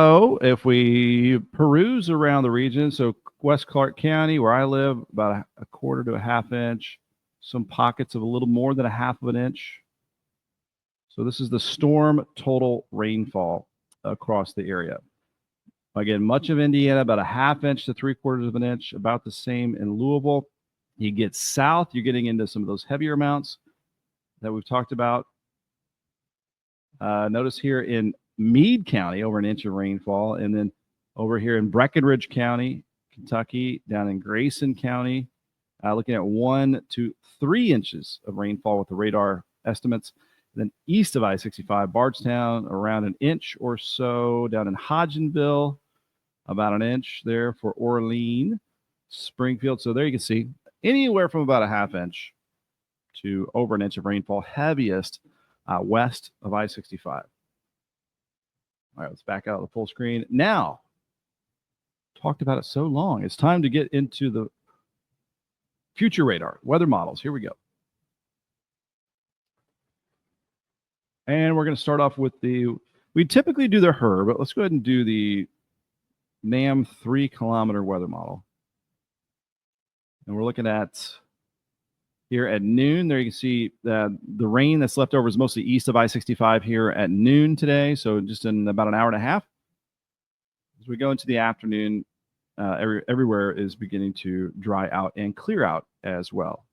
So if we peruse around the region, so West Clark County, where I live, about a quarter to a half inch, some pockets of a little more than a half of an inch. So this is the storm total rainfall across the area. Again, much of Indiana, about a half inch to 3/4 of an inch, about the same in Louisville. You get south, you're getting into some of those heavier amounts that we've talked about. Notice here in Meade County, over an inch of rainfall. And then over here in Breckenridge County, Kentucky, down in Grayson County, looking at 1 to 3 inches of rainfall with the radar estimates. And then east of I-65, Bardstown, around an inch or so. Down in Hodgenville, about an inch there for Orlean, Springfield. So there you can see anywhere from about a half inch to over an inch of rainfall, heaviest west of I-65. All right, let's back out of the full screen. Now, talked about it so long, it's time to get into the future radar, weather models. Here we go. And we're going to start off with we typically do the HER, but let's go ahead and do the NAM 3-kilometer weather model. And we're looking at here at noon. There you can see the rain that's left over is mostly east of I-65 here at noon today. So just in about an hour and a half. As we go into the afternoon, everywhere is beginning to dry out and clear out as well.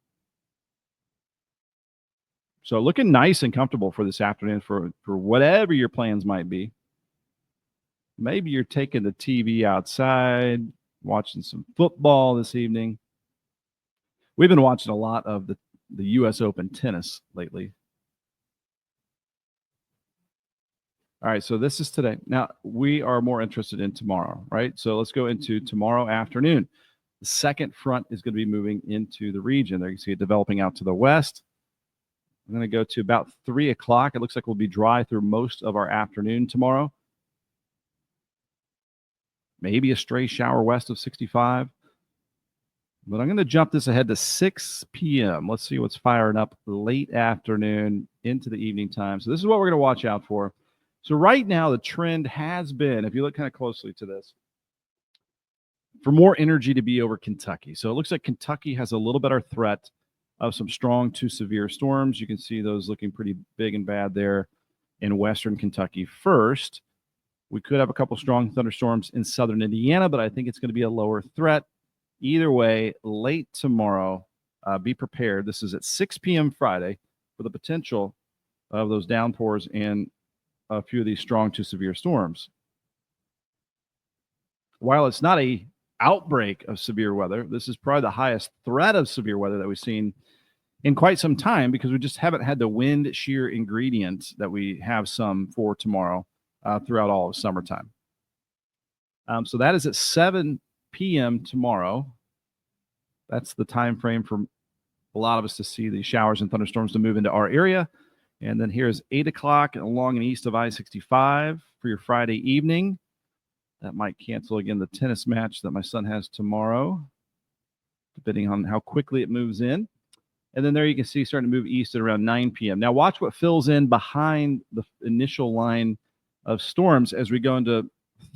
So looking nice and comfortable for this afternoon for whatever your plans might be. Maybe you're taking the TV outside, watching some football this evening. We've been watching a lot of the U.S. Open tennis lately. All right, so this is today. Now, we are more interested in tomorrow, right? So let's go into tomorrow afternoon. The second front is going to be moving into the region. There you can see it developing out to the west. I'm going to go to about 3 o'clock. It looks like we'll be dry through most of our afternoon tomorrow. Maybe a stray shower west of 65. But I'm going to jump this ahead to 6 p.m. Let's see what's firing up late afternoon into the evening time. So this is what we're going to watch out for. So right now, the trend has been, if you look kind of closely to this, for more energy to be over Kentucky. So it looks like Kentucky has a little better threat of some strong to severe storms. You can see those looking pretty big and bad there in western Kentucky first. We could have a couple strong thunderstorms in southern Indiana, but I think it's going to be a lower threat. Either way, late tomorrow, be prepared. This is at 6 p.m. Friday for the potential of those downpours and a few of these strong to severe storms. While it's not a outbreak of severe weather, this is probably the highest threat of severe weather that we've seen in quite some time because we just haven't had the wind shear ingredient that we have some for tomorrow throughout all of summertime. So that is at 7 p.m. tomorrow. That's the time frame for a lot of us to see the showers and thunderstorms to move into our area. And then here's 8 o'clock along and east of I-65 for your Friday evening. That might cancel again the tennis match that my son has tomorrow, depending on how quickly it moves in. And then there you can see starting to move east at around 9 p.m. Now watch what fills in behind the initial line of storms as we go into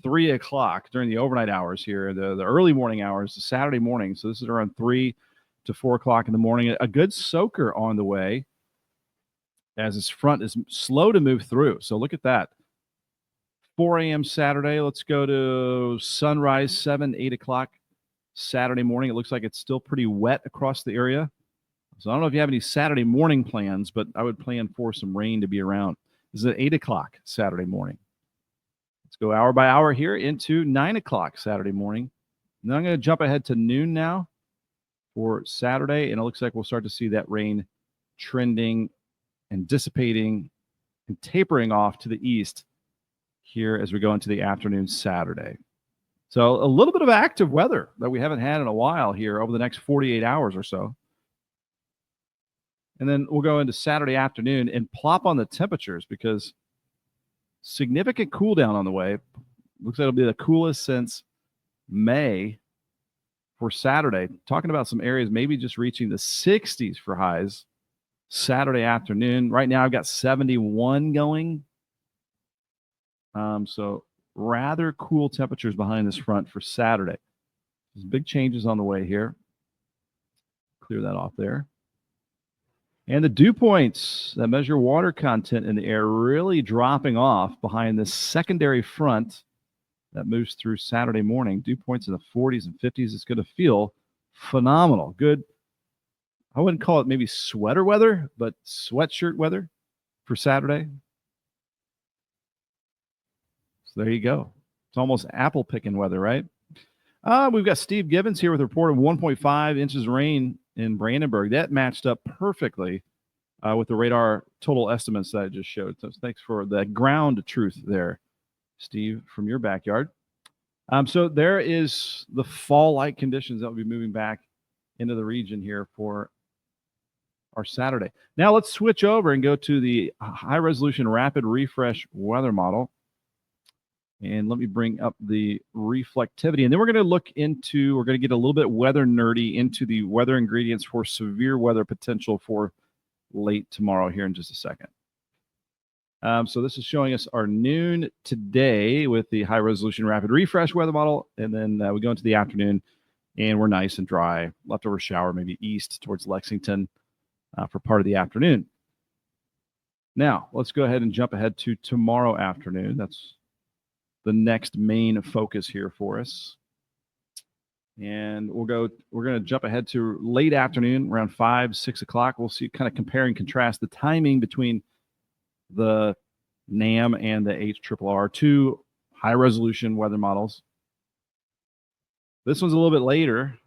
3 o'clock during the overnight hours here, the early morning hours, the Saturday morning. So this is around 3 to 4 o'clock in the morning. A good soaker on the way as this front is slow to move through. So look at that. 4 a.m. Saturday. Let's go to sunrise, 7, 8 o'clock Saturday morning. It looks like it's still pretty wet across the area. So I don't know if you have any Saturday morning plans, but I would plan for some rain to be around. This is at 8 o'clock Saturday morning. Let's go hour by hour here into 9 o'clock Saturday morning. And then I'm going to jump ahead to noon now for Saturday, and it looks like we'll start to see that rain trending and dissipating and tapering off to the east here as we go into the afternoon Saturday. So a little bit of active weather that we haven't had in a while here over the next 48 hours or so. And then we'll go into Saturday afternoon and plop on the temperatures because significant cool down on the way. Looks like it'll be the coolest since May for Saturday. Talking about some areas maybe just reaching the 60s for highs Saturday afternoon. Right now I've got 71 going. So rather cool temperatures behind this front for Saturday. There's big changes on the way here. Clear that off there. And the dew points that measure water content in the air really dropping off behind this secondary front that moves through Saturday morning. Dew points in the 40s and 50s. It's going to feel phenomenal. Good. I wouldn't call it maybe sweater weather, but sweatshirt weather for Saturday. So there you go. It's almost apple picking weather, right? We've got Steve Gibbons here with a report of 1.5 inches of rain in Brandenburg. That matched up perfectly with the radar total estimates that I just showed. So thanks for the ground truth there, Steve, from your backyard. So there is the fall-like conditions that will be moving back into the region here for our Saturday. Now let's switch over and go to the high-resolution rapid refresh weather model. And let me bring up the reflectivity. And then we're going to look into, we're going to get a little bit weather nerdy into the weather ingredients for severe weather potential for late tomorrow here in just a second. So this is showing us our noon today with the high resolution rapid refresh weather model. And then we go into the afternoon and we're nice and dry. Leftover shower, maybe east towards Lexington for part of the afternoon. Now let's go ahead and jump ahead to tomorrow afternoon. That's the next main focus here for us. And we're going to jump ahead to late afternoon around 5, 6 o'clock. We'll see, kind of compare and contrast the timing between the NAM and the HRRR, two high resolution weather models. This one's a little bit later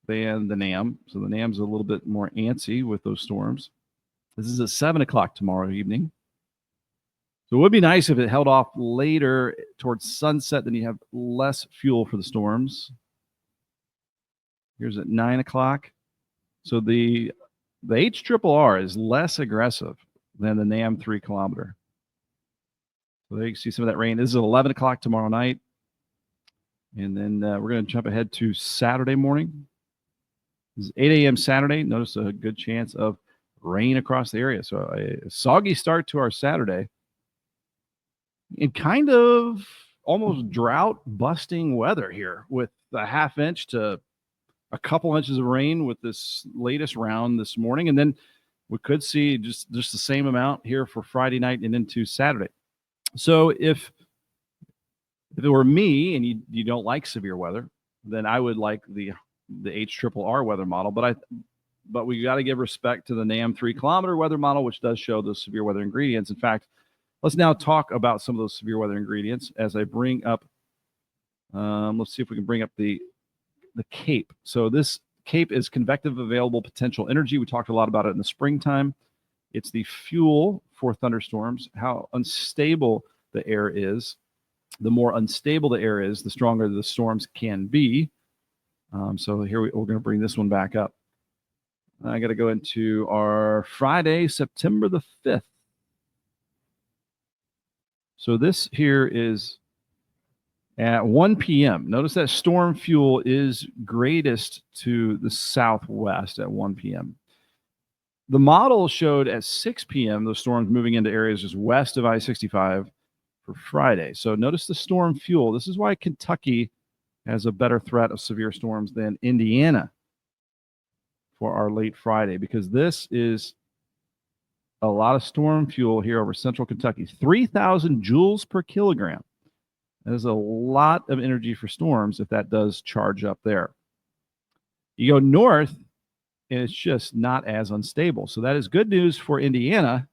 than the NAM. So the NAM's a little bit more antsy with those storms. This is at 7 o'clock tomorrow evening. So it would be nice if it held off later towards sunset, then you have less fuel for the storms. Here's at 9 o'clock. So the HRRR is less aggressive than the NAM 3 kilometer. So there you can see some of that rain. This is at 11 o'clock tomorrow night. And then we're going to jump ahead to Saturday morning. This is 8 a.m. Saturday. Notice a good chance of rain across the area. So a soggy start to our Saturday. And kind of almost drought busting weather here with a half inch to a couple inches of rain with this latest round this morning. And then we could see just the same amount here for Friday night and into Saturday. So if it were me and you don't like severe weather, then I would like the HRRR weather model. But we got to give respect to the NAM 3 kilometer weather model, which does show those severe weather ingredients. In fact, let's now talk about some of those severe weather ingredients as I bring up, let's see if we can bring up the CAPE. So this CAPE is convective available potential energy. We talked a lot about it in the springtime. It's the fuel for thunderstorms, how unstable the air is. The more unstable the air is, the stronger the storms can be. So here we're going to bring this one back up. I got to go into our Friday, September the 5th. So this here is at 1 p.m. Notice that storm fuel is greatest to the southwest at 1 p.m. The model showed at 6 p.m. those storms moving into areas just west of I-65 for Friday. So notice the storm fuel. This is why Kentucky has a better threat of severe storms than Indiana for our late Friday, because this is a lot of storm fuel here over central Kentucky. 3,000 joules per kilogram. That is a lot of energy for storms if that does charge up there. You go north, and it's just not as unstable. So that is good news for Indiana.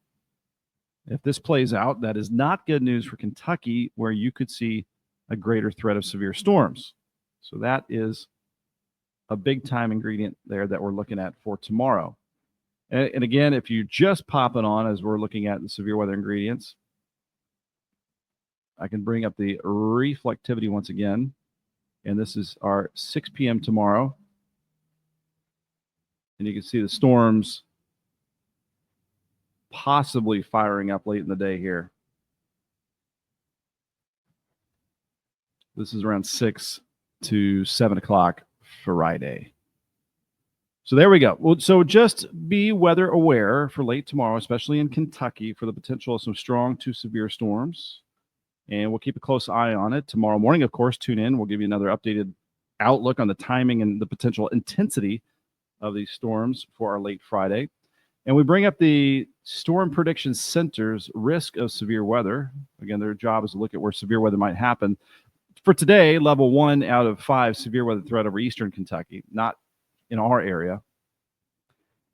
If this plays out, that is not good news for Kentucky, where you could see a greater threat of severe storms. So that is a big time ingredient there that we're looking at for tomorrow. And again, if you just pop it on as we're looking at the severe weather ingredients, I can bring up the reflectivity once again. And this is our 6 p.m. tomorrow. And you can see the storms possibly firing up late in the day here. This is around 6 to 7 o'clock Friday. So there we go. Well, so just be weather aware for late tomorrow, especially in Kentucky, for the potential of some strong to severe storms. and we'll keep a close eye on it. Tomorrow morning, of course, tune in. We'll give you another updated outlook on the timing and the potential intensity of these storms for our late Friday. And we bring up the Storm Prediction Center's risk of severe weather. Again, their job is to look at where severe weather might happen. For today, level 1 out of 5 severe weather threat over eastern Kentucky, not in our area.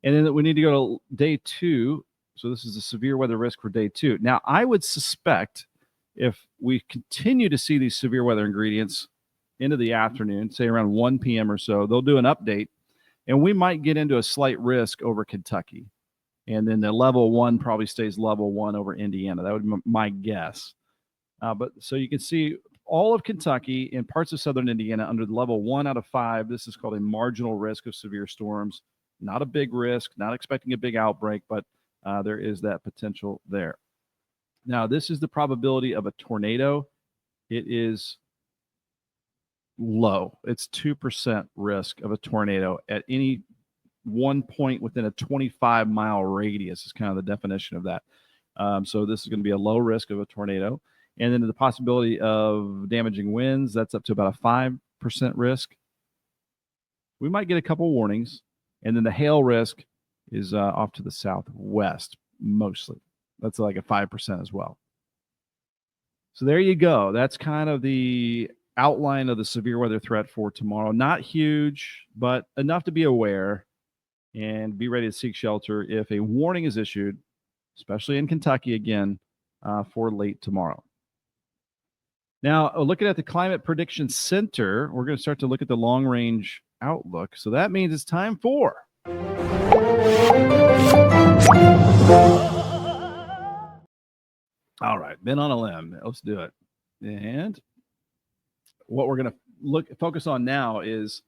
And then we need to go to day 2. So this is a severe weather risk for day 2. Now, I would suspect if we continue to see these severe weather ingredients into the afternoon, say around 1 p.m. or so, they'll do an update, and we might get into a slight risk over Kentucky. And then the level 1 probably stays level 1 over Indiana. That would be my guess. But so you can see all of Kentucky and parts of southern Indiana under the level 1 out of 5. This is called a marginal risk of severe storms. Not a big risk, not expecting a big outbreak, but there is that potential there. Now, this is the probability of a tornado. It is low. It's 2% risk of a tornado at any one point within a 25-mile radius is kind of the definition of that. So this is going to be a low risk of a tornado. And then the possibility of damaging winds, that's up to about a 5% risk. We might get a couple warnings. And then the hail risk is off to the southwest, mostly. That's like a 5% as well. So there you go. That's kind of the outline of the severe weather threat for tomorrow. Not huge, but enough to be aware and be ready to seek shelter if a warning is issued, especially in Kentucky again, for late tomorrow. Now, looking at the Climate Prediction Center, we're going to start to look at the long-range outlook. So that means it's time for... All right, been on a limb. Let's do it. And what we're going to focus on now is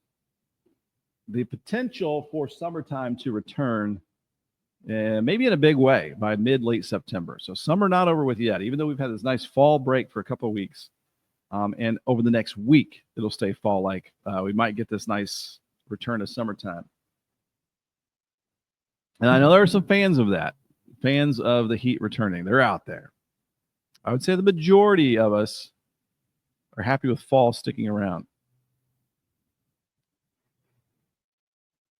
the potential for summertime to return, maybe in a big way by mid-late September. So summer not over with yet, even though we've had this nice fall break for a couple of weeks. And over the next week, it'll stay fall-like. We might get this nice return to summertime. And I know there are some fans of that, fans of the heat returning. They're out there. I would say the majority of us are happy with fall sticking around.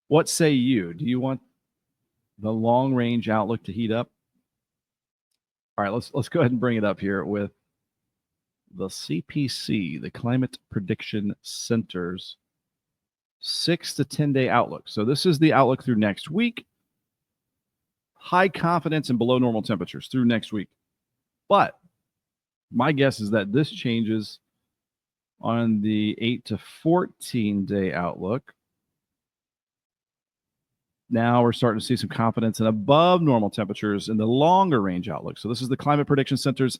What say you? Do you want the long-range outlook to heat up? All right, let's go ahead and bring it up here with the CPC, the Climate Prediction Center's 6 to 10 day outlook. So this is the outlook through next week. High confidence and below normal temperatures through next week. But my guess is that this changes on the 8 to 14 day outlook. Now we're starting to see some confidence in above normal temperatures in the longer range outlook. So this is the Climate Prediction Center's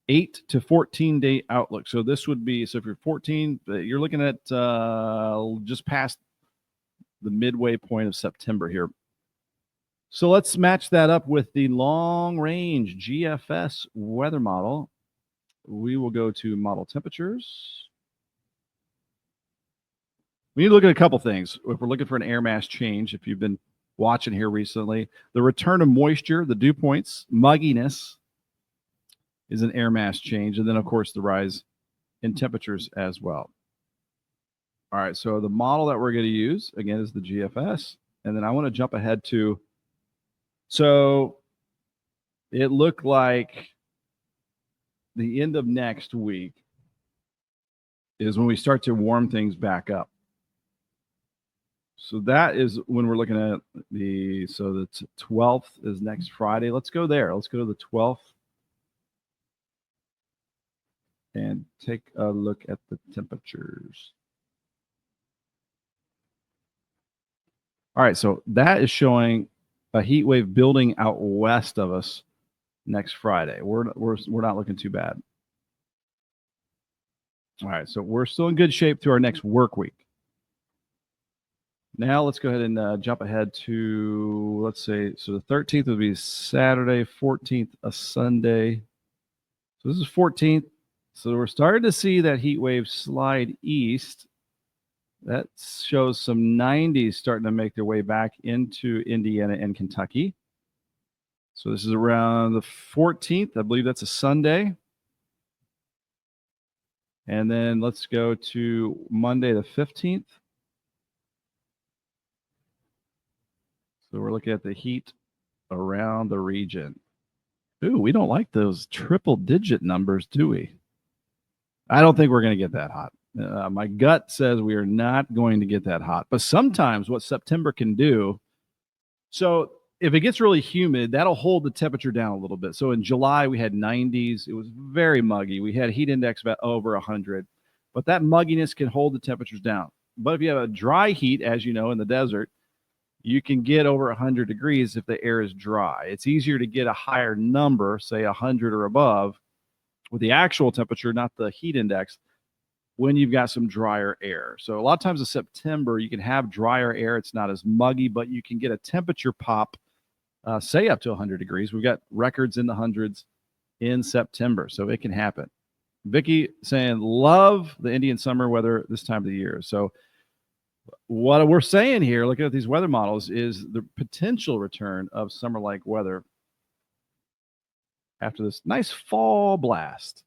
8 to 14 day outlook. So this would be, so if you're 14, you're looking at just past the midway point of September here. So let's match that up with the long range GFS weather model. We will go to model temperatures. We need to look at a couple things. If we're looking for an air mass change, if you've been watching here recently, the return of moisture, the dew points, mugginess is an air mass change. And then, of course, the rise in temperatures as well. All right, so the model that we're going to use, again, is the GFS. And then I want to jump ahead to, so it looked like the end of next week is when we start to warm things back up. So that is when we're looking at the 12th is next Friday. Let's go there. Let's go to the 12th and take a look at the temperatures. All right, so that is showing a heat wave building out west of us next Friday. We're not looking too bad. All right, so we're still in good shape through our next work week. Now let's go ahead and jump ahead to, let's say, so the 13th would be Saturday, 14th a Sunday. So this is 14th. So we're starting to see that heat wave slide east. That shows some 90s starting to make their way back into Indiana and Kentucky. So this is around the 14th. I believe that's a Sunday. And then let's go to Monday the 15th. So we're looking at the heat around the region. Ooh, we don't like those triple-digit numbers, do we? I don't think we're going to get that hot. My gut says we are not going to get that hot. But sometimes what September can do, so if it gets really humid, that'll hold the temperature down a little bit. So in July, we had 90s. It was very muggy. We had heat index about over 100. But that mugginess can hold the temperatures down. But if you have a dry heat, as you know, in the desert, you can get over 100 degrees if the air is dry. It's easier to get a higher number, say 100 or above, with the actual temperature, not the heat index, when you've got some drier air. So a lot of times in September, you can have drier air. It's not as muggy, but you can get a temperature pop, say up to 100 degrees. We've got records in the hundreds in September, so it can happen. Vicky saying, love the Indian summer weather this time of the year. So what we're saying here, looking at these weather models, is the potential return of summer-like weather after this nice fall blast.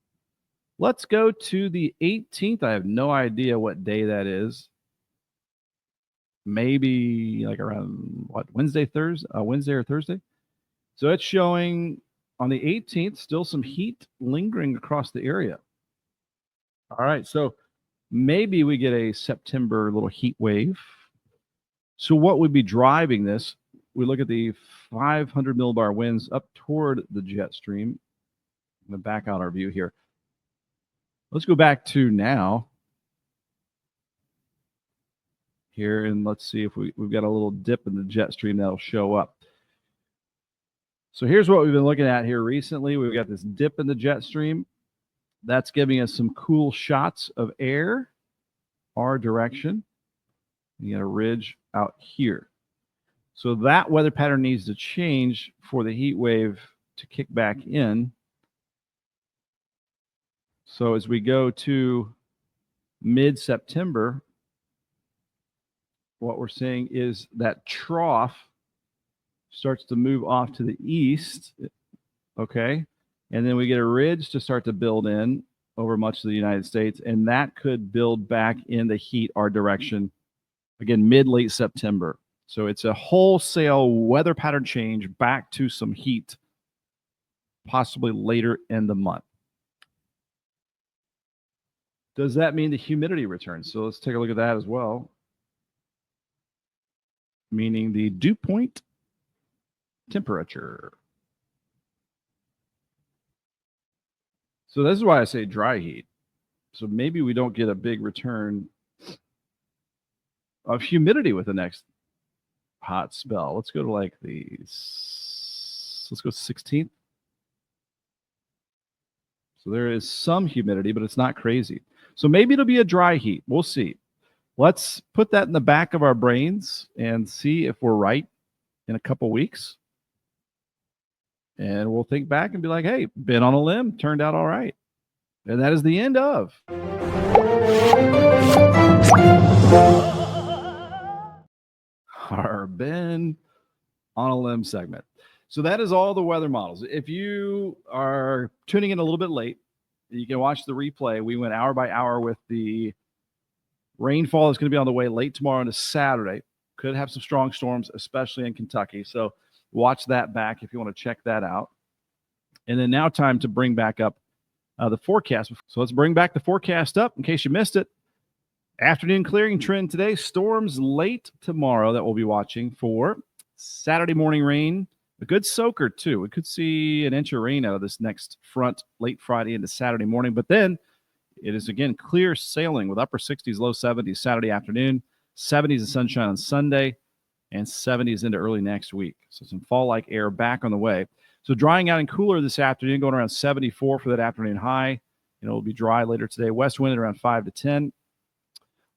Let's go to the 18th. I have no idea what day that is. Maybe like around Wednesday or Thursday. So it's showing on the 18th still some heat lingering across the area. All right, so maybe we get a September little heat wave. So what would be driving this? We look at the 500 millibar winds up toward the jet stream. I'm going to back out our view here. Let's go back to now here, and let's see if we've got a little dip in the jet stream that'll show up. So here's what we've been looking at here recently. We've got this dip in the jet stream. That's giving us some cool shots of air our direction. You got a ridge out here. So that weather pattern needs to change for the heat wave to kick back in. So as we go to mid-September, what we're seeing is that trough starts to move off to the east, okay? And then we get a ridge to start to build in over much of the United States, and that could build back in the heat our direction, again, mid-late September. So it's a wholesale weather pattern change back to some heat, possibly later in the month. Does that mean the humidity returns? So let's take a look at that as well. Meaning the dew point temperature. So this is why I say dry heat. So maybe we don't get a big return of humidity with the next hot spell. Let's go to like let's go 16th. So there is some humidity, but it's not crazy. So maybe it'll be a dry heat. We'll see. Let's put that in the back of our brains and see if we're right in a couple weeks. And we'll think back and be like, hey, been on a limb, turned out all right. And that is the end of our Ben on a Limb segment. So that is all the weather models. If you are tuning in a little bit late, you can watch the replay. We went hour by hour with the rainfall that's going to be on the way late tomorrow into Saturday. Could have some strong storms, especially in Kentucky. So watch that back if you want to check that out. And then now time to bring back up the forecast. So let's bring back the forecast up in case you missed it. Afternoon clearing trend today. Storms late tomorrow that we'll be watching for. Saturday morning rain. A good soaker, too. We could see an inch of rain out of this next front late Friday into Saturday morning. But then it is, again, clear sailing with upper 60s, low 70s Saturday afternoon, 70s and sunshine on Sunday, and 70s into early next week. So some fall-like air back on the way. So drying out and cooler this afternoon, going around 74 for that afternoon high. And it'll be dry later today. West wind at around 5 to 10.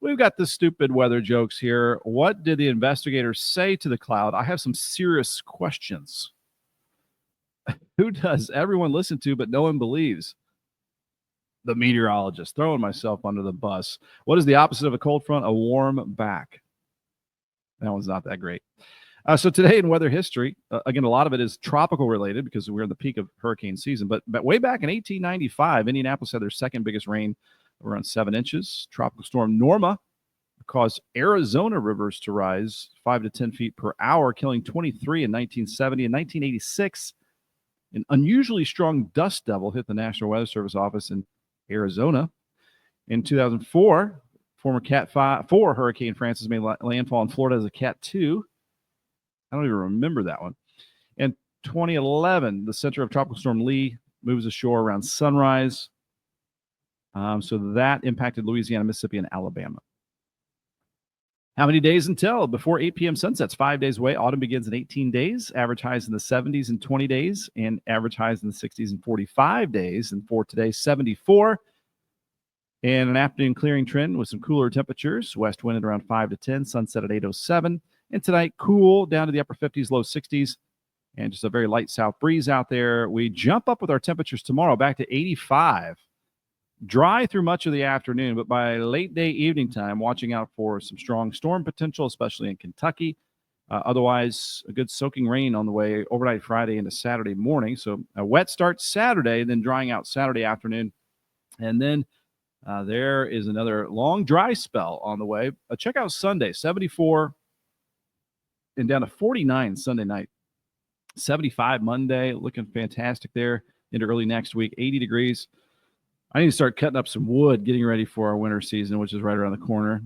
We've got the stupid weather jokes here. What did the investigators say to the cloud? I have some serious questions. Who does everyone listen to, but no one believes? The meteorologist. Throwing myself under the bus. What is the opposite of a cold front? A warm back. That one's not that great. So today in weather history, again, a lot of it is tropical related because we're in the peak of hurricane season. But way back in 1895, Indianapolis had their second biggest rain around 7 inches. Tropical storm Norma caused Arizona rivers to rise 5 to 10 feet per hour, killing 23 in 1970. In 1986, an unusually strong dust devil hit the National Weather Service office in Arizona. In 2004, former Cat 4 Hurricane Francis made landfall in Florida as a Cat 2. I don't even remember that one. In 2011, the center of Tropical Storm Lee moves ashore around sunrise. So that impacted Louisiana, Mississippi, and Alabama. How many days until? Before 8 p.m. sunsets, 5 days away. Autumn begins in 18 days, average highs in the 70s in 20 days, and average highs in the 60s in 45 days. And for today, 74. And an afternoon clearing trend with some cooler temperatures. West wind at around 5 to 10, sunset at 8:07. And tonight, cool down to the upper 50s, low 60s, and just a very light south breeze out there. We jump up with our temperatures tomorrow back to 85. Dry through much of the afternoon, but by late day evening time, watching out for some strong storm potential, especially in Kentucky. Otherwise, a good soaking rain on the way overnight Friday into Saturday morning. So a wet start Saturday, then drying out Saturday afternoon. And then there is another long dry spell on the way. Check out Sunday, 74 and down to 49 Sunday night. 75 Monday, looking fantastic there into early next week, 80 degrees. I need to start cutting up some wood, getting ready for our winter season, which is right around the corner.